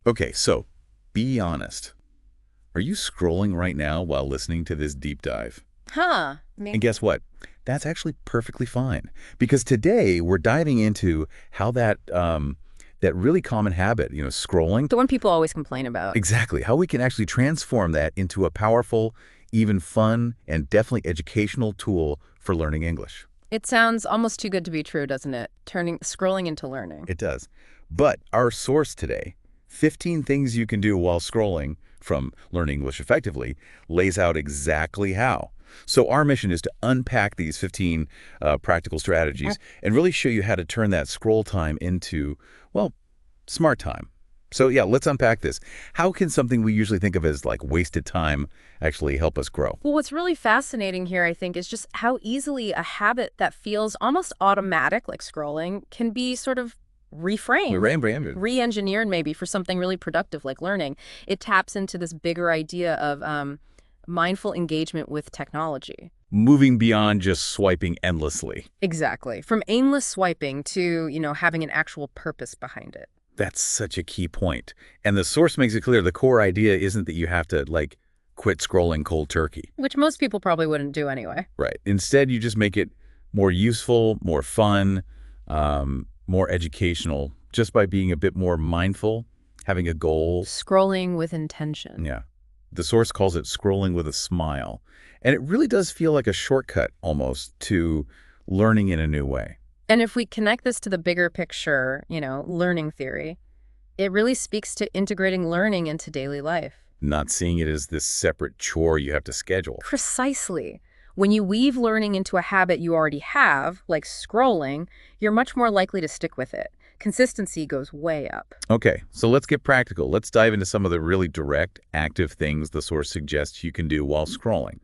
Okay, so be honest. Are you scrolling right now while listening to this deep dive? Huh. And guess what? That's actually perfectly fine because today we're diving into how that really common habit, scrolling, The one people always complain about. exactly, how we can actually transform that into a powerful, even fun, and definitely educational tool for learning English. It sounds almost too good to be true, doesn't it? Turning scrolling into learning. It does. But our source today, 15 things you can do while scrolling from Learn English Effectively, lays out exactly how. So our mission is to unpack these 15 practical strategies and really show you how to turn that scroll time into, well, smart time. So yeah, let's unpack this. How can something we usually think of as like wasted time actually help us grow? Well, what's really fascinating here, I think, is just how easily a habit that feels almost automatic, like scrolling, can be sort of We're reframed, rambling. re-engineered maybe for something really productive like learning. It taps into this bigger idea of mindful engagement with technology. Moving beyond just swiping endlessly. Exactly. From aimless swiping to, having an actual purpose behind it. That's such a key point. And the source makes it clear the core idea isn't that you have to, like, quit scrolling cold turkey. Which most people probably wouldn't do anyway. Right. Instead, you just make it more useful, more fun, more educational, just by being a bit more mindful, having a goal. Scrolling with intention. Yeah. The source calls it scrolling with a smile. And it really does feel like a shortcut almost to learning in a new way. And if we connect this to the bigger picture, learning theory, it really speaks to integrating learning into daily life. Not seeing it as this separate chore you have to schedule. Precisely. When you weave learning into a habit you already have, like scrolling, you're much more likely to stick with it. Consistency goes way up. Okay, so let's get practical. Let's dive into some of the really direct, active things the source suggests you can do while scrolling.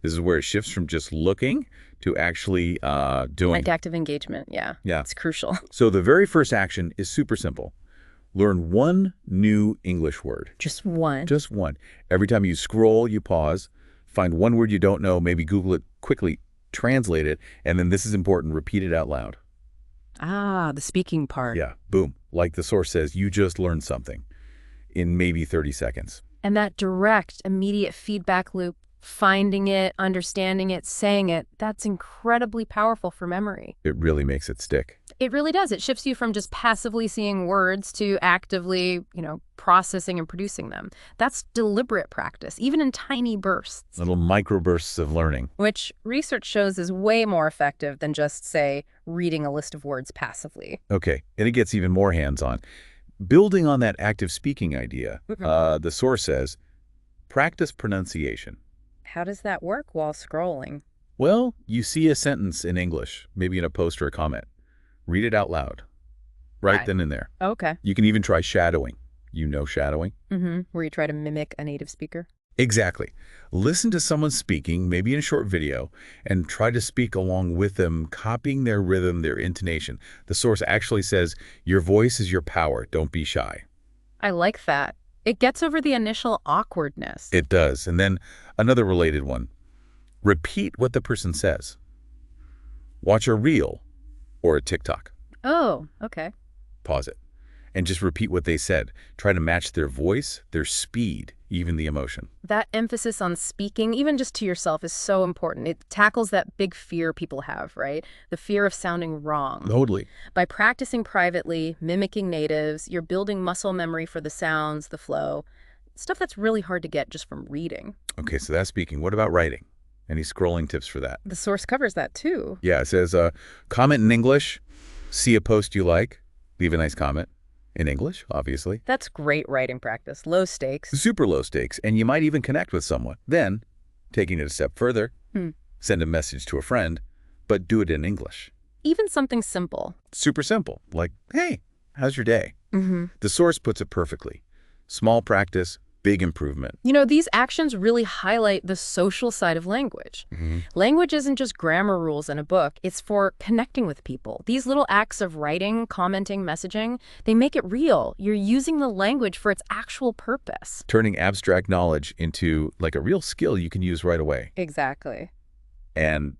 This is where it shifts from just looking to actually doing. Like active engagement, yeah. Yeah. It's crucial. So the very first action is super simple. Learn one new English word. Just one. Just one. Every time you scroll, you pause, find one word you don't know, maybe Google it quickly, translate it, and then this is important, repeat it out loud. Ah, the speaking part. Yeah, boom. Like the source says, you just learned something in maybe 30 seconds. And that direct, immediate feedback loop, finding it, understanding it, saying it, that's incredibly powerful for memory. It really makes it stick. It really does. It shifts you from just passively seeing words to actively, processing and producing them. That's deliberate practice, even in tiny bursts. Little microbursts of learning. Which research shows is way more effective than just, say, reading a list of words passively. Okay, and it gets even more hands-on. Building on that active speaking idea, the source says, practice pronunciation. How does that work while scrolling? Well, you see a sentence in English, maybe in a post or a comment. Read it out loud, right then and there. Okay. You can even try shadowing. You know shadowing? Where you try to mimic a native speaker? Exactly. Listen to someone speaking, maybe in a short video, and try to speak along with them, copying their rhythm, their intonation. The source actually says, your voice is your power. Don't be shy. I like that. It gets over the initial awkwardness. It does. And then another related one. Repeat what the person says. Watch a reel or a TikTok. Oh, okay. Pause it. And just repeat what they said. Try to match their voice, their speed, even the emotion. That emphasis on speaking, even just to yourself, is so important. It tackles that big fear people have, right? The fear of sounding wrong. Totally. By practicing privately, mimicking natives, you're building muscle memory for the sounds, the flow, stuff that's really hard to get just from reading. Okay, so that's speaking. What about writing? Any scrolling tips for that? The source covers that too. Yeah, it says, comment in English, see a post you like, leave a nice comment. In English, obviously. That's great writing practice. Low stakes. Super low stakes, and you might even connect with someone. Then, taking it a step further, send a message to a friend, but do it in English. Even something simple. Super simple, like, hey, how's your day? The source puts it perfectly. Small practice, big improvement. These actions really highlight the social side of language. Language isn't just grammar rules in a book. It's for connecting with people. These little acts of writing, commenting, messaging, they make it real. You're using the language for its actual purpose. Turning abstract knowledge into like a real skill you can use right away. Exactly. And,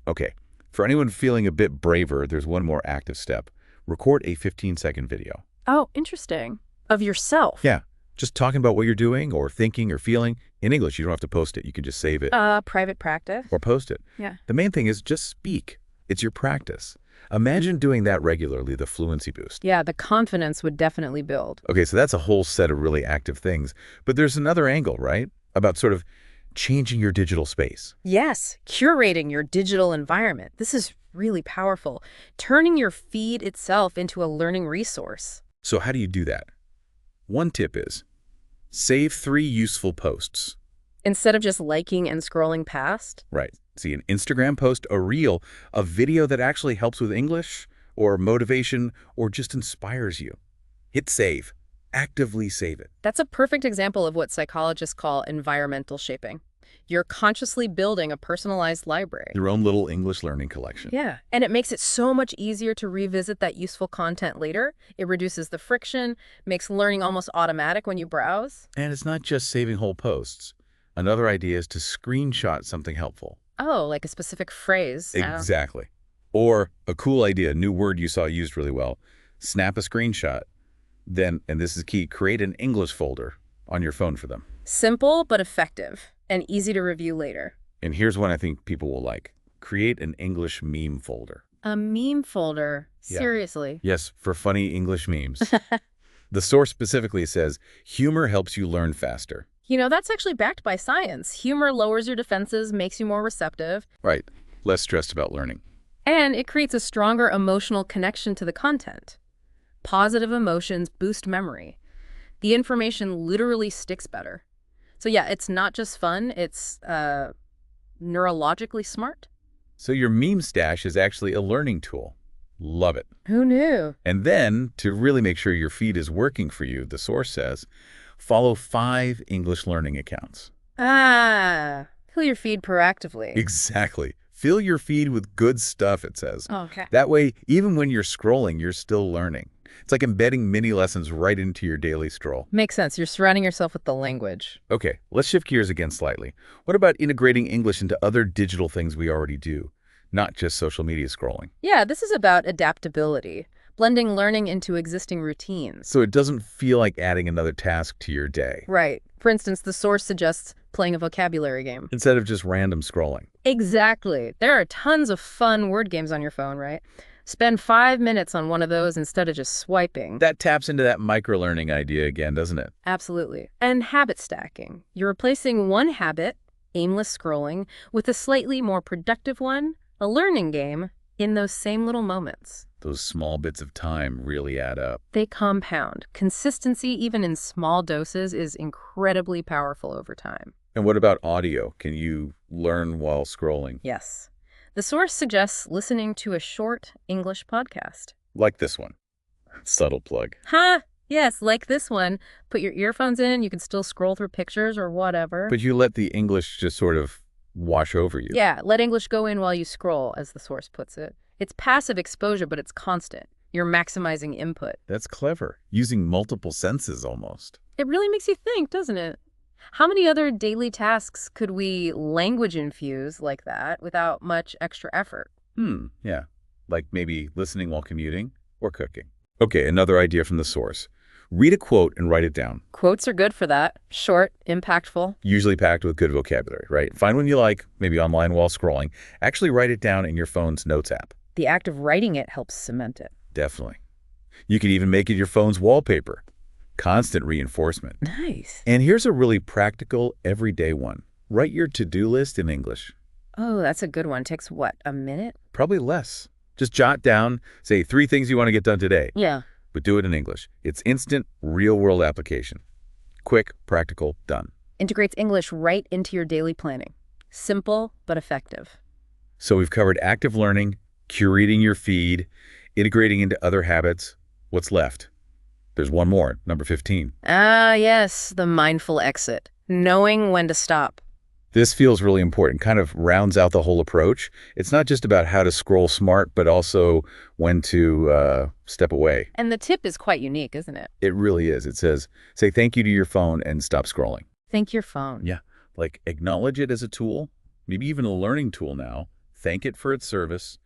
okay, for anyone feeling a bit braver, there's one more active step. Record a 15-second video. Oh, interesting. Of yourself. Yeah, just talking about what you're doing or thinking or feeling in English. You don't have to post it. You can just save it Private practice. or post it. Yeah. The main thing is just speak. It's your practice. Imagine doing that regularly, the fluency boost. Yeah, the confidence would definitely build. Okay, so that's a whole set of really active things. But there's another angle, right? About sort of changing your digital space. Yes, curating your digital environment. This is really powerful. Turning your feed itself into a learning resource. So how do you do that? One tip is save 3 useful posts. Instead of just liking and scrolling past. Right. See, an Instagram post, a reel, a video that actually helps with English or motivation or just inspires you. Hit save. Actively save it. That's a perfect example of what psychologists call environmental shaping. You're consciously building a personalized library. Your own little English learning collection. Yeah, and it makes it so much easier to revisit that useful content later. It reduces the friction, makes learning almost automatic when you browse. And it's not just saving whole posts. Another idea is to screenshot something helpful. Oh, like a specific phrase. Exactly. Or a cool idea, a new word you saw used really well. Snap a screenshot. Then, and this is key, create an English folder on your phone for them. Simple but effective and easy to review later. And here's one I think people will like. Create an English meme folder. A meme folder? Yeah. Seriously? Yes, for funny English memes. The source specifically says, humor helps you learn faster. You know, that's actually backed by science. Humor lowers your defenses, makes you more receptive. Right. Less stressed about learning. And it creates a stronger emotional connection to the content. Positive emotions boost memory. The information literally sticks better. So yeah, it's not just fun, it's neurologically smart. So your meme stash is actually a learning tool. Love it. Who knew? And then, to really make sure your feed is working for you, the source says, follow 5 English learning accounts. Fill your feed proactively. Exactly. Fill your feed with good stuff, it says. Okay. That way, even when you're scrolling, you're still learning. It's like embedding mini lessons right into your daily stroll. Makes sense. You're surrounding yourself with the language. Okay, let's shift gears again slightly. What about integrating English into other digital things we already do, not just social media scrolling? Yeah, this is about adaptability, blending learning into existing routines. So it doesn't feel like adding another task to your day. Right. For instance, the source suggests playing a vocabulary game. Instead of just random scrolling. Exactly. There are tons of fun word games on your phone, right? Spend 5 minutes on one of those instead of just swiping. That taps into that micro-learning idea again, doesn't it? Absolutely. And habit stacking. You're replacing one habit, aimless scrolling, with a slightly more productive one, a learning game, in those same little moments. Those small bits of time really add up. They compound. Consistency, even in small doses, is incredibly powerful over time. And what about audio? Can you learn while scrolling? Yes. The source suggests listening to a short English podcast. Like this one. Subtle plug. Ha! Yes, like this one. Put your earphones in, you can still scroll through pictures or whatever. But you let the English just sort of wash over you. Yeah, let English go in while you scroll, as the source puts it. It's passive exposure, but it's constant. You're maximizing input. That's clever. Using multiple senses almost. It really makes you think, doesn't it? How many other daily tasks could we language infuse like that without much extra effort? Yeah. Like maybe listening while commuting or cooking. Okay, another idea from the source. Read a quote and write it down. Quotes are good for that. Short, impactful. Usually packed with good vocabulary, right? Find one you like, maybe online while scrolling. Actually write it down in your phone's notes app. The act of writing it helps cement it. Definitely. You could even make it your phone's wallpaper. Constant reinforcement. Nice. And here's a really practical, everyday one. Write your to-do list in English. Oh, that's a good one. Takes what, a minute? Probably less. Just jot down, say 3 things you want to get done today. Yeah. But do it in English. It's instant, real-world application. Quick, practical, done. Integrates English right into your daily planning. Simple, but effective. So we've covered active learning, curating your feed, integrating into other habits. What's left? There's one more, number 15. Yes, the mindful exit. Knowing when to stop. This feels really important, kind of rounds out the whole approach. It's not just about how to scroll smart, but also when to step away. And the tip is quite unique, isn't it? It really is. It says, say thank you to your phone and stop scrolling. Thank your phone. Yeah, like acknowledge it as a tool, maybe even a learning tool now, thank it for its service,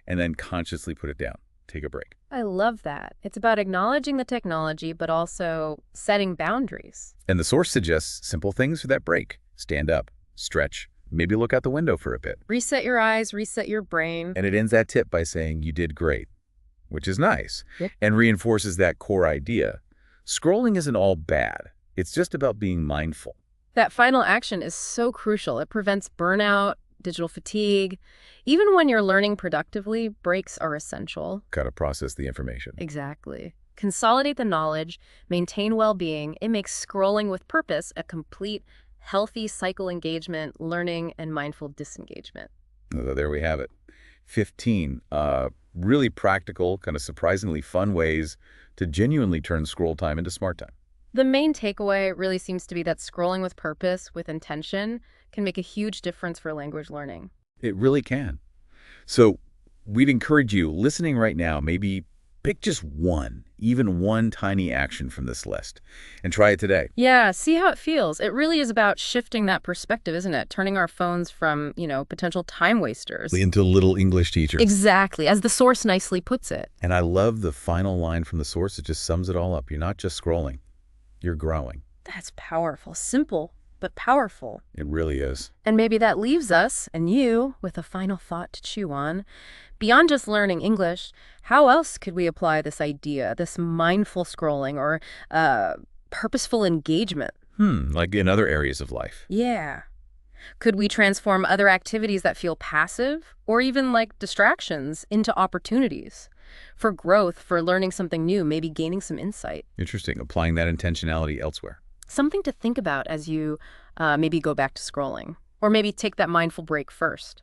and then consciously put it down. take a break. I love that. It's about acknowledging the technology, but also setting boundaries. And the source suggests simple things for that break. Stand up, stretch, maybe look out the window for a bit. Reset your eyes, reset your brain. And it ends that tip by saying you did great, which is nice, Yep. and reinforces that core idea. Scrolling isn't all bad. It's just about being mindful. That final action is so crucial. It prevents burnout, digital fatigue. Even when you're learning productively, breaks are essential. Got to process the information. Exactly. Consolidate the knowledge, maintain well-being. It makes scrolling with purpose a complete, healthy cycle engagement, learning, and mindful disengagement. So there we have it. 15 really practical, kind of surprisingly fun ways to genuinely turn scroll time into smart time. The main takeaway really seems to be that scrolling with purpose, with intention, can make a huge difference for language learning. It really can. So we'd encourage you, listening right now, maybe pick just one, even one tiny action from this list, and try it today. Yeah, see how it feels. It really is about shifting that perspective, isn't it? Turning our phones from, potential time wasters. Into little English teachers. Exactly, as the source nicely puts it. And I love the final line from the source. It just sums it all up. You're not just scrolling. You're growing. That's powerful. Simple, but powerful. It really is. And maybe that leaves us, and you, with a final thought to chew on. Beyond just learning English, how else could we apply this idea, this mindful scrolling or purposeful engagement? Like in other areas of life. Yeah. Could we transform other activities that feel passive or even like distractions into opportunities for growth, for learning something new, maybe gaining some insight? Interesting. Applying that intentionality elsewhere. Something to think about as you maybe go back to scrolling or maybe take that mindful break first.